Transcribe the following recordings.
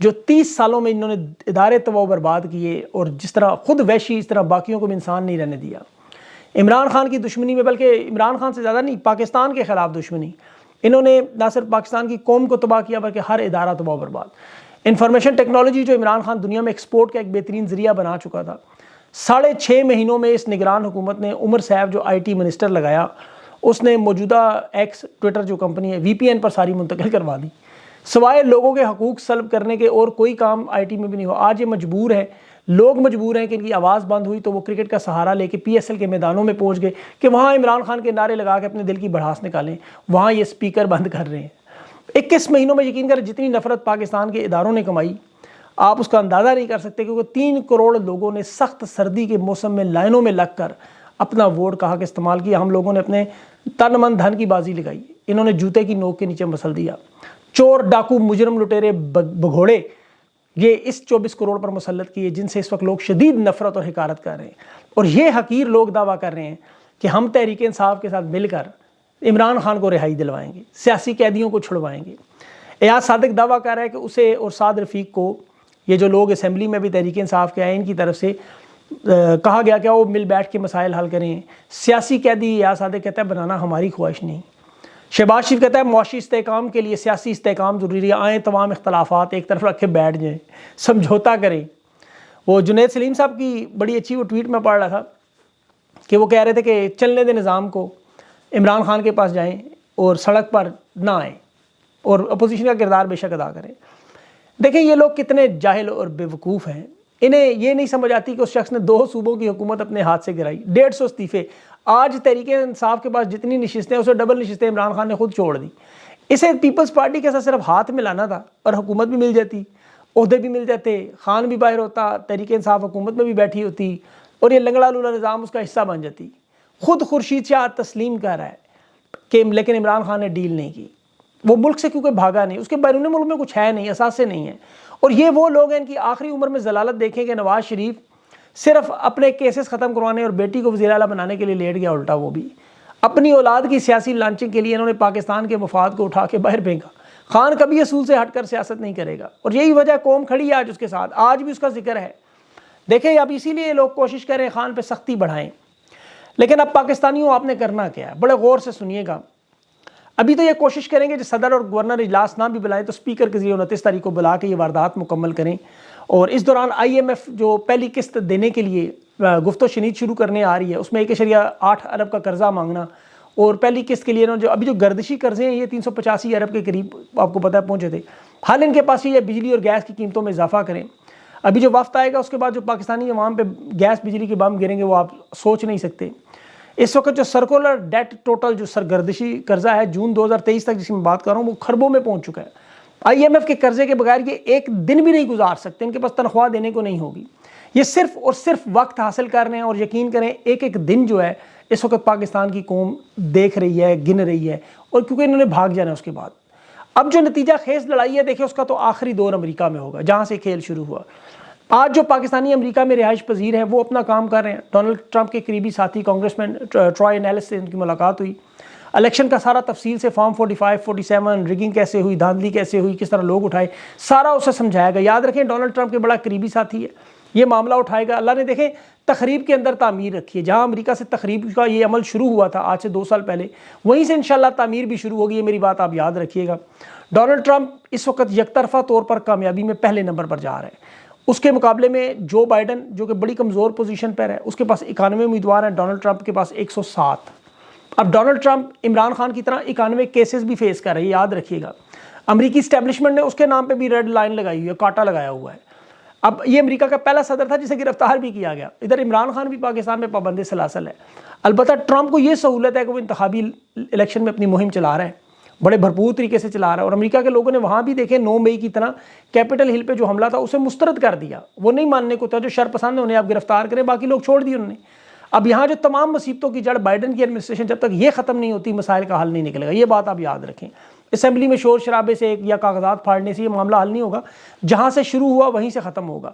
جو 30 سالوں میں انہوں نے ادارے تباہ و برباد کیے، اور جس طرح خود وحشی اس طرح باقیوں کو بھی انسان نہیں رہنے دیا۔ عمران خان کی دشمنی میں، بلکہ عمران خان سے زیادہ نہیں، پاکستان کے خلاف دشمنی، انہوں نے نہ صرف پاکستان کی قوم کو تباہ کیا بلکہ ہر ادارہ تباہ و برباد۔ انفارمیشن ٹیکنالوجی جو عمران خان دنیا میں ایکسپورٹ کا ایک بہترین ذریعہ بنا چکا تھا، 6.5 مہینوں میں اس نگران حکومت نے عمر صاحب جو IT منسٹر لگایا، اس نے موجودہ ایکس ٹویٹر جو کمپنی ہے VPN پر ساری منتقل کروا دی، سوائے لوگوں کے حقوق سلب کرنے کے اور کوئی کام IT میں بھی نہیں ہوا۔ آج یہ مجبور ہے، لوگ مجبور ہیں کہ ان کی آواز بند ہوئی تو وہ کرکٹ کا سہارا لے کے PSL کے میدانوں میں پہنچ گئے کہ وہاں عمران خان کے نعرے لگا کے اپنے دل کی بڑھاس نکالیں، وہاں یہ سپیکر بند کر رہے ہیں۔ 21 مہینوں میں یقین کریں جتنی نفرت پاکستان کے اداروں نے کمائی، آپ اس کا اندازہ نہیں کر سکتے، کیونکہ 3 کروڑ لوگوں نے سخت سردی کے موسم میں لائنوں میں لگ کر اپنا ووٹ کہا کہ استعمال کیا۔ ہم لوگوں نے اپنے تن من دھن کی بازی لگائی، انہوں نے جوتے کی نوک کے نیچے مسل دیا۔ چور، ڈاکو، مجرم، لٹیرے، بگھوڑے یہ اس 24 کروڑ پر مسلط کیے، جن سے اس وقت لوگ شدید نفرت اور حقارت کر رہے ہیں۔ اور یہ حقیر لوگ دعویٰ کر رہے ہیں کہ ہم تحریک انصاف کے ساتھ مل کر عمران خان کو رہائی دلوائیں گے، سیاسی قیدیوں کو چھڑوائیں گے۔ ایاز صادق دعویٰ کر رہا ہے کہ اسے اور سعد رفیق کو، یہ جو لوگ اسمبلی میں بھی تحریک انصاف کے آئے، ان کی طرف سے کہا گیا کہ وہ مل بیٹھ کے مسائل حل کریں۔ سیاسی قیدی ایاز صادق کہتا ہے بنانا ہماری خواہش نہیں۔ شہباز شریف کہتا ہے معاشی استحکام کے لیے سیاسی استحکام ضروری ہے، آئیں تمام اختلافات ایک طرف رکھ کے بیٹھ جائیں، سمجھوتا کریں۔ وہ جنید سلیم صاحب کی بڑی اچھی وہ ٹویٹ میں پڑھ رہا تھا کہ وہ کہہ رہے تھے کہ چلنے دیں نظام کو، عمران خان کے پاس جائیں اور سڑک پر نہ آئیں اور اپوزیشن کا کردار بے شک ادا کریں۔ دیکھیں یہ لوگ کتنے جاہل اور بیوقوف ہیں، انہیں یہ نہیں سمجھ آتی کہ اس شخص نے 2 صوبوں کی حکومت اپنے ہاتھ سے گرائی، 150 استعفے۔ آج تحریک انصاف کے پاس جتنی نشستیں اسے ڈبل نشستیں عمران خان نے خود چھوڑ دی۔ اسے پیپلز پارٹی کے ساتھ صرف ہاتھ ملانا تھا اور حکومت بھی مل جاتی، عہدے بھی مل جاتے، خان بھی باہر ہوتا، تحریک انصاف حکومت میں بھی بیٹھی ہوتی اور یہ لنگڑا لولا نظام اس کا حصہ بن جاتی۔ خود خورشید شاہ تسلیم کر رہا ہے کہ لیکن عمران خان نے ڈیل نہیں کی۔ وہ ملک سے کیونکہ بھاگا نہیں، اس کے بیرون ملک میں کچھ ہے نہیں، اثاثے نہیں ہیں۔ اور یہ وہ لوگ ہیں، ان کی آخری عمر میں ضلالت دیکھیں کہ نواز شریف صرف اپنے کیسز ختم کروانے اور بیٹی کو وزیر اعلیٰ بنانے کے لیے لیٹ گیا، الٹا وہ بھی اپنی اولاد کی سیاسی لانچنگ کے لیے انہوں نے پاکستان کے مفاد کو اٹھا کے باہر پھینکا۔ خان کبھی اصول سے ہٹ کر سیاست نہیں کرے گا، اور یہی وجہ قوم کھڑی ہے آج اس کے ساتھ، آج بھی اس کا ذکر ہے۔ دیکھیں اب اسی لیے لوگ کوشش کریں خان پہ سختی بڑھائیں، لیکن اب پاکستانیوں آپ نے کرنا کیا ہے، بڑے غور سے سنیے گا۔ ابھی تو یہ کوشش کریں گے جو صدر اور گورنر اجلاس نہ بھی بلائیں تو اسپیکر کے ذریعے 29 تاریخ کو بلا کے یہ واردات مکمل کریں، اور اس دوران IMF جو پہلی قسط دینے کے لیے گفت و شنید شروع کرنے آ رہی ہے، اس میں 1.8 ارب کا قرضہ مانگنا، اور پہلی قسط کے لیے جو ابھی جو گردشی قرضے ہیں یہ 385 ارب کے قریب آپ کو پتہ ہے پہنچے تھے۔ حال ان کے پاس یہ بجلی اور گیس کی قیمتوں میں اضافہ کریں۔ ابھی جو وفد آئے گا اس کے بعد جو پاکستانی عوام پہ گیس بجلی کے بم گریں گے وہ آپ سوچ نہیں سکتے۔ اس وقت جو سرکولر ڈیٹ ٹوٹل جو سرگردشی قرضہ ہے جون 2023 تک جس کی میں بات کر رہا ہوں وہ خربوں میں پہنچ چکا ہے۔ IMF کے قرضے کے بغیر یہ ایک دن بھی نہیں گزار سکتے، ان کے پاس تنخواہ دینے کو نہیں ہوگی۔ یہ صرف اور صرف وقت حاصل کر رہے ہیں، اور یقین کریں ایک ایک دن جو ہے اس وقت پاکستان کی قوم دیکھ رہی ہے، گن رہی ہے، اور کیونکہ انہوں نے بھاگ جانا ہے اس کے بعد۔ اب جو نتیجہ خیز لڑائی ہے دیکھیں اس کا تو آخری دور امریکہ میں ہوگا جہاں سے کھیل شروع ہوا۔ آج جو پاکستانی امریکہ میں رہائش پذیر ہیں وہ اپنا کام کر رہے ہیں۔ ڈونلڈ ٹرمپ کے قریبی ساتھی کانگریسمین ٹرائے نیلس سے ان کی ملاقات ہوئی، الیکشن کا سارا تفصیل سے فارم 45 47 ریگنگ کیسے ہوئی، دھاندلی کیسے ہوئی، کس طرح لوگ اٹھائے، سارا اسے سمجھایا گا۔ یاد رکھیں ڈونلڈ ٹرمپ کے بڑا قریبی ساتھی ہے، یہ معاملہ اٹھائے گا۔ اللہ نے دیکھیں تخریب کے اندر تعمیر رکھی ہے، جہاں امریکہ سے تخریب کا یہ عمل شروع ہوا تھا آج سے 2 سال پہلے، وہیں سے انشاءاللہ تعمیر بھی شروع ہوگی، یہ میری بات آپ یاد رکھیے گا۔ ڈونلڈ ٹرمپ اس وقت یک طرفہ طور پر کامیابی میں پہلے نمبر پر جا رہا ہے، اس کے مقابلے میں جو بائیڈن جو کہ بڑی کمزور پوزیشن پر ہے اس کے پاس 91 امیدوار ہیں، ڈونلڈ ٹرمپ کے پاس 107۔ اب ڈونلڈ ٹرمپ عمران خان کی طرح 91 کیسز بھی فیس کر رہے ہیں، یاد رکھیے گا۔ امریکی اسٹیبلشمنٹ نے اس کے نام پہ بھی ریڈ لائن لگائی ہوئی ہے، کاٹا لگایا ہوا ہے۔ اب یہ امریکہ کا پہلا صدر تھا جسے گرفتار بھی کیا گیا۔ ادھر عمران خان بھی پاکستان میں پابند سلاسل ہے۔ البتہ ٹرمپ کو یہ سہولت ہے کہ وہ انتخابی الیکشن میں اپنی مہم چلا رہا ہے، بڑے بھرپور طریقے سے چلا رہا ہے، اور امریکہ کے لوگوں نے وہاں بھی دیکھیں 9 مئی کی طرح کیپٹل ہل پہ جو حملہ تھا اسے مسترد کر دیا، وہ نہیں ماننے کو تھا، جو شرپسند ہیں انہیں آپ گرفتار کریں، باقی لوگ چھوڑ دیے انہوں نے۔ اب یہاں جو تمام مصیبتوں کی جڑ بائیڈن کی ایڈمنسٹریشن جب تک یہ ختم نہیں ہوتی مسائل کا حل نہیں نکلے گا، یہ بات آپ یاد رکھیں۔ اسمبلی میں شور شرابے سے یا کاغذات پھاڑنے سے یہ معاملہ حل نہیں ہوگا، جہاں سے شروع ہوا وہیں سے ختم ہوگا۔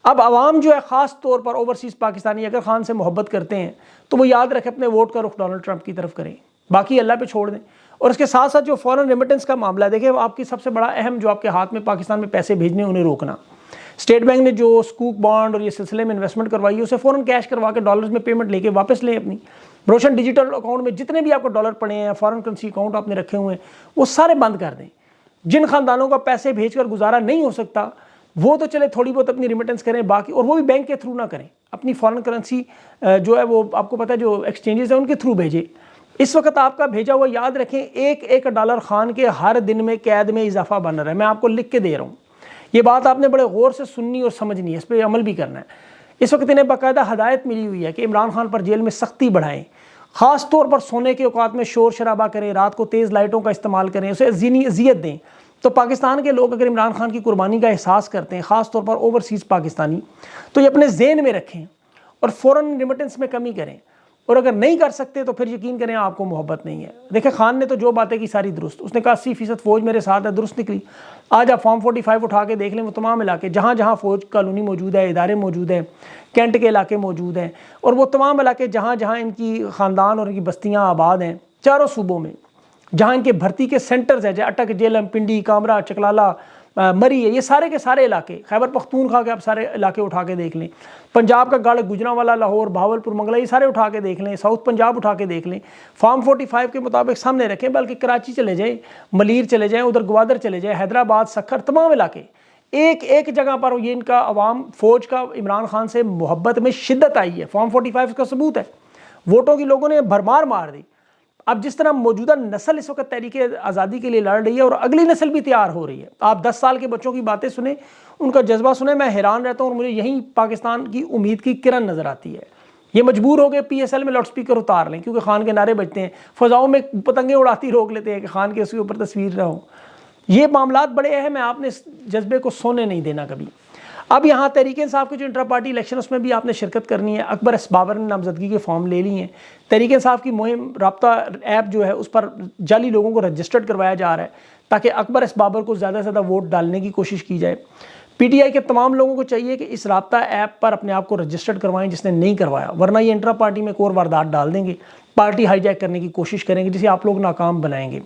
اب عوام جو ہے خاص طور پر اوورسیز پاکستانی اگر خان سے محبت کرتے ہیں تو وہ یاد رکھیں اپنے ووٹ کا رخ ڈونلڈ ٹرمپ کی طرف کریں، باقی اللہ پہ چھوڑ دیں۔ اور اس کے ساتھ ساتھ جو فورن ریمیٹنس کا معاملہ ہے، دیکھیں آپ کی سب سے بڑا اہم جو آپ کے ہاتھ میں پاکستان میں پیسے بھیجنے انہیں روکنا۔ اسٹیٹ بینک نے جو سکوک بانڈ اور یہ سلسلے میں انویسٹمنٹ کروائی ہے، اسے فوراً کیش کروا کے ڈالرز میں پیمنٹ لے کے واپس لیں اپنی۔ روشن ڈیجیٹل اکاؤنٹ میں جتنے بھی آپ کو ڈالر پڑے ہیں، فارن کرنسی اکاؤنٹ آپ نے رکھے ہوئے ہیں، وہ سارے بند کر دیں۔ جن خاندانوں کا پیسے بھیج کر گزارا نہیں ہو سکتا، وہ تو چلے تھوڑی بہت اپنی ریمیٹنس کریں، باقی اور وہ بھی بینک کے تھرو نہ کریں، اپنی فارن کرنسی جو ہے وہ آپ کو پتہ ہے جو ایکسچینجز ہیں ان کے تھرو بھیجیں۔ اس وقت آپ کا بھیجا ہوا یاد رکھیں، ایک ایک ڈالر خان کے ہر دن میں قید میں اضافہ بن رہا ہے۔ میں آپ کو لکھ کے دے رہا ہوں، یہ بات آپ نے بڑے غور سے سننی اور سمجھنی ہے، اس پہ عمل بھی کرنا ہے۔ اس وقت انہیں باقاعدہ ہدایت ملی ہوئی ہے کہ عمران خان پر جیل میں سختی بڑھائیں، خاص طور پر سونے کے اوقات میں شور شرابہ کریں، رات کو تیز لائٹوں کا استعمال کریں، اسے ذہنی اذیت دیں۔ تو پاکستان کے لوگ اگر عمران خان کی قربانی کا احساس کرتے ہیں، خاص طور پر اوورسیز پاکستانی، تو یہ اپنے ذہن میں رکھیں اور فوراً ریمیٹنس میں کمی کریں، اور اگر نہیں کر سکتے تو پھر یقین کریں آپ کو محبت نہیں ہے۔ دیکھیں خان نے تو جو باتیں کی ساری درست، اس نے کہا 80% فوج میرے ساتھ ہے، درست نکلی۔ آج آپ فارم 45 اٹھا کے دیکھ لیں، وہ تمام علاقے جہاں جہاں فوج کالونی موجود ہے، ادارے موجود ہیں، کینٹ کے علاقے موجود ہیں، اور وہ تمام علاقے جہاں جہاں ان کی خاندان اور ان کی بستیاں آباد ہیں چاروں صوبوں میں، جہاں ان کے بھرتی کے سینٹرز ہیں، جیسے اٹک، جیلم، پنڈی، کامرا، چکلالہ، مری ہے، یہ سارے کے سارے علاقے، خیبر پختونخوا کے آپ سارے علاقے اٹھا کے دیکھ لیں، پنجاب کا گڑھ، گجرانوالہ، لاہور، بہاولپور، منگلا، یہ سارے اٹھا کے دیکھ لیں، ساؤتھ پنجاب اٹھا کے دیکھ لیں، فارم 45 کے مطابق سامنے رکھیں، بلکہ کراچی چلے جائیں، ملیر چلے جائیں، ادھر گوادر چلے جائیں، حیدرآباد، سکھر، تمام علاقے، ایک ایک جگہ پر یہ ان کا عوام فوج کا عمران خان سے محبت میں شدت آئی ہے۔ فارم 45 کا ثبوت ہے، ووٹوں کی لوگوں نے بھرمار مار دی۔ اب جس طرح موجودہ نسل اس وقت تحریک آزادی کے لیے لڑ رہی ہے اور اگلی نسل بھی تیار ہو رہی ہے، آپ 10 سال کے بچوں کی باتیں سنیں، ان کا جذبہ سنیں، میں حیران رہتا ہوں، اور مجھے یہیں پاکستان کی امید کی کرن نظر آتی ہے۔ یہ مجبور ہو گئے PSL میں لاؤڈ سپیکر اتار لیں، کیونکہ خان کے نعرے بجتے ہیں، فضاؤں میں پتنگیں اڑاتی روک لیتے ہیں کہ خان کے اس کے اوپر تصویر نہ ہو۔ یہ معاملات بڑے اہم ہیں، آپ نے اس جذبے کو سونے نہیں دینا کبھی۔ اب یہاں تحریک انصاف کے جو انٹرا پارٹی الیکشن، اس میں بھی آپ نے شرکت کرنی ہے۔ اکبر ایس بابر نے نامزدگی کے فارم لے لی ہیں۔ تحریک انصاف کی مہم رابطہ ایپ جو ہے اس پر جعلی لوگوں کو رجسٹرڈ کروایا جا رہا ہے، تاکہ اکبر ایس بابر کو زیادہ سے زیادہ ووٹ ڈالنے کی کوشش کی جائے۔ PTI کے تمام لوگوں کو چاہیے کہ اس رابطہ ایپ پر اپنے آپ کو رجسٹرڈ کروائیں جس نے نہیں کروایا، ورنہ یہ انٹرا پارٹی میں کوئی واردات ڈال دیں گے، پارٹی ہائی جیک کرنے کی کوشش کریں گے، جسے آپ لوگ ناکام بنائیں گے۔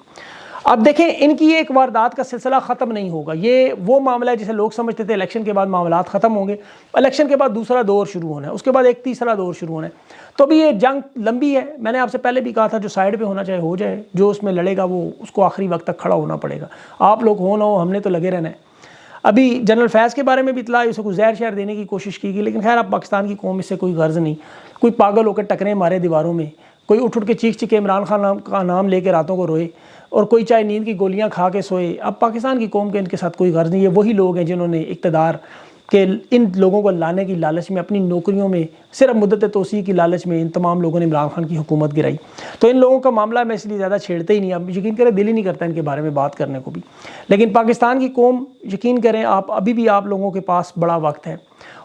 اب دیکھیں ان کی ایک واردات کا سلسلہ ختم نہیں ہوگا، یہ وہ معاملہ ہے جسے لوگ سمجھتے تھے الیکشن کے بعد معاملات ختم ہوں گے، الیکشن کے بعد دوسرا دور شروع ہونا ہے، اس کے بعد ایک تیسرا دور شروع ہونا ہے۔ تو ابھی یہ جنگ لمبی ہے، میں نے آپ سے پہلے بھی کہا تھا، جو سائیڈ پہ ہونا چاہے ہو جائے، جو اس میں لڑے گا وہ اس کو آخری وقت تک کھڑا ہونا پڑے گا، آپ لوگ ہو نہ ہو، ہم نے تو لگے رہنا ہے۔ ابھی جنرل فیض کے بارے میں بھی اطلاع، اسے کوئی زہر شہر دینے کی کوشش کی گئی، لیکن خیر اب پاکستان کی قوم اس سے کوئی غرض نہیں، کوئی پاگل ہو کے ٹکریں مارے دیواروں میں، کوئی اٹھ کے چیخ کے عمران خان کا نام لے کے راتوں کو روئے، اور کوئی چاہے نیند کی گولیاں کھا کے سوئے۔ اب پاکستان کی قوم کے ان کے ساتھ کوئی غرض نہیں ہے، وہی لوگ ہیں جنہوں نے اقتدار کے ان لوگوں کو لانے کی لالچ میں، اپنی نوکریوں میں صرف مدت توسیع کی لالچ میں ان تمام لوگوں نے عمران خان کی حکومت گرائی۔ تو ان لوگوں کا معاملہ میں اس لیے زیادہ چھیڑتے ہی نہیں، اب یقین کریں دل ہی نہیں کرتا ان کے بارے میں بات کرنے کو بھی۔ لیکن پاکستان کی قوم، یقین کریں آپ، ابھی بھی آپ لوگوں کے پاس بڑا وقت ہے،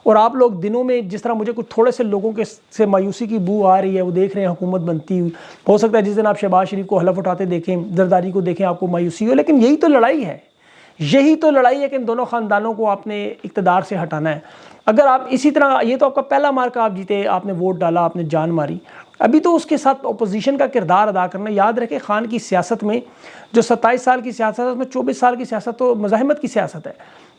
اور آپ لوگ دنوں میں جس طرح مجھے کچھ تھوڑے سے لوگوں کے سے مایوسی کی بو آ رہی ہے، وہ دیکھ رہے ہیں حکومت بنتی ہوئی، ہو سکتا ہے جس دن آپ شہباز شریف کو حلف اٹھاتے دیکھیں، زرداری کو دیکھیں، آپ کو مایوسی ہو، لیکن یہی تو لڑائی ہے، یہی تو لڑائی ہے کہ ان دونوں خاندانوں کو آپ نے اقتدار سے ہٹانا ہے۔ اگر آپ اسی طرح، یہ تو آپ کا پہلا مارکا، آپ جیتے، آپ نے ووٹ ڈالا، آپ نے جان ماری، ابھی تو اس کے ساتھ اپوزیشن کا کردار ادا کرنا۔ یاد رکھیں خان کی سیاست میں جو 27 سال کی سیاست ہے، اس میں 24 سال کی سیاست تو مزاحمت کی سیاست ہے،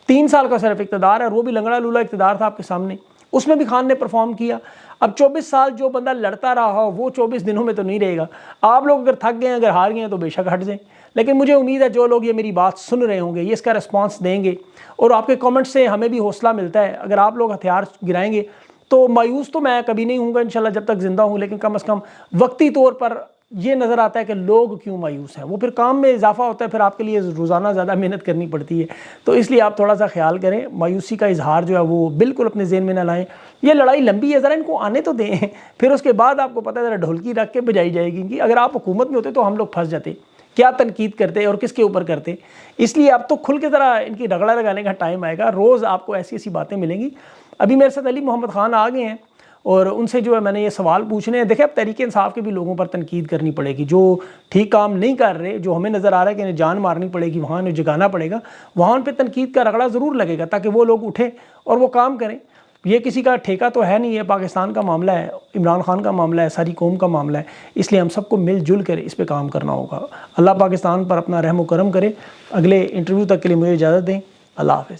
3 سال کا صرف اقتدار ہے، اور وہ بھی لنگڑا لولا اقتدار تھا آپ کے سامنے، اس میں بھی خان نے پرفارم کیا۔ اب 24 سال جو بندہ لڑتا رہا ہو وہ 24 دنوں میں تو نہیں رہے گا۔ آپ لوگ اگر تھک گئے ہیں، اگر ہار گئے ہیں تو بے شک ہٹ جائیں، لیکن مجھے امید ہے جو لوگ یہ میری بات سن رہے ہوں گے یہ اس کا رسپانس دیں گے، اور آپ کے کامنٹ سے ہمیں بھی حوصلہ ملتا ہے۔ اگر آپ لوگ ہتھیار گرائیں گے تو مایوس تو میں کبھی نہیں ہوں گا انشاءاللہ جب تک زندہ ہوں، لیکن کم از کم وقتی طور پر یہ نظر آتا ہے کہ لوگ کیوں مایوس ہیں، وہ پھر کام میں اضافہ ہوتا ہے، پھر آپ کے لیے روزانہ زیادہ محنت کرنی پڑتی ہے، تو اس لیے آپ تھوڑا سا خیال کریں، مایوسی کا اظہار جو ہے وہ بالکل اپنے ذہن میں نہ لائیں۔ یہ لڑائی لمبی ہے، ذرا ان کو آنے تو دیں، پھر اس کے بعد آپ کو پتہ ہے ذرا ڈھولکی رکھ کے بجائی جائے گی کہ اگر آپ حکومت میں ہوتے تو ہم لوگ پھنس جاتے، کیا تنقید کرتے اور کس کے اوپر کرتے۔ اس لیے اب تو کھل کے ذرا ان کی رگڑا لگانے کا ٹائم آئے گا، روز آپ کو ایسی ایسی باتیں ملیں گی۔ ابھی میرے ساتھ علی محمد خان آ گئے ہیں، اور ان سے جو ہے میں نے یہ سوال پوچھنے ہیں۔ دیکھیں اب تحریک انصاف کے بھی لوگوں پر تنقید کرنی پڑے گی، جو ٹھیک کام نہیں کر رہے، جو ہمیں نظر آ رہا ہے کہ انہیں جان مارنی پڑے گی، وہاں انہیں جگانا پڑے گا، وہاں ان پہ تنقید کا رگڑا ضرور لگے گا، تاکہ وہ لوگ اٹھیں اور وہ کام کریں۔ یہ کسی کا ٹھیکہ تو ہے نہیں، ہے پاکستان کا معاملہ ہے، عمران خان کا معاملہ ہے، ساری قوم کا معاملہ ہے، اس لیے ہم سب کو مل جل کر اس پہ کام کرنا ہوگا۔ اللہ پاکستان پر اپنا رحم و کرم کرے۔ اگلے انٹرویو تک کے لیے مجھے اجازت دیں، اللہ حافظ۔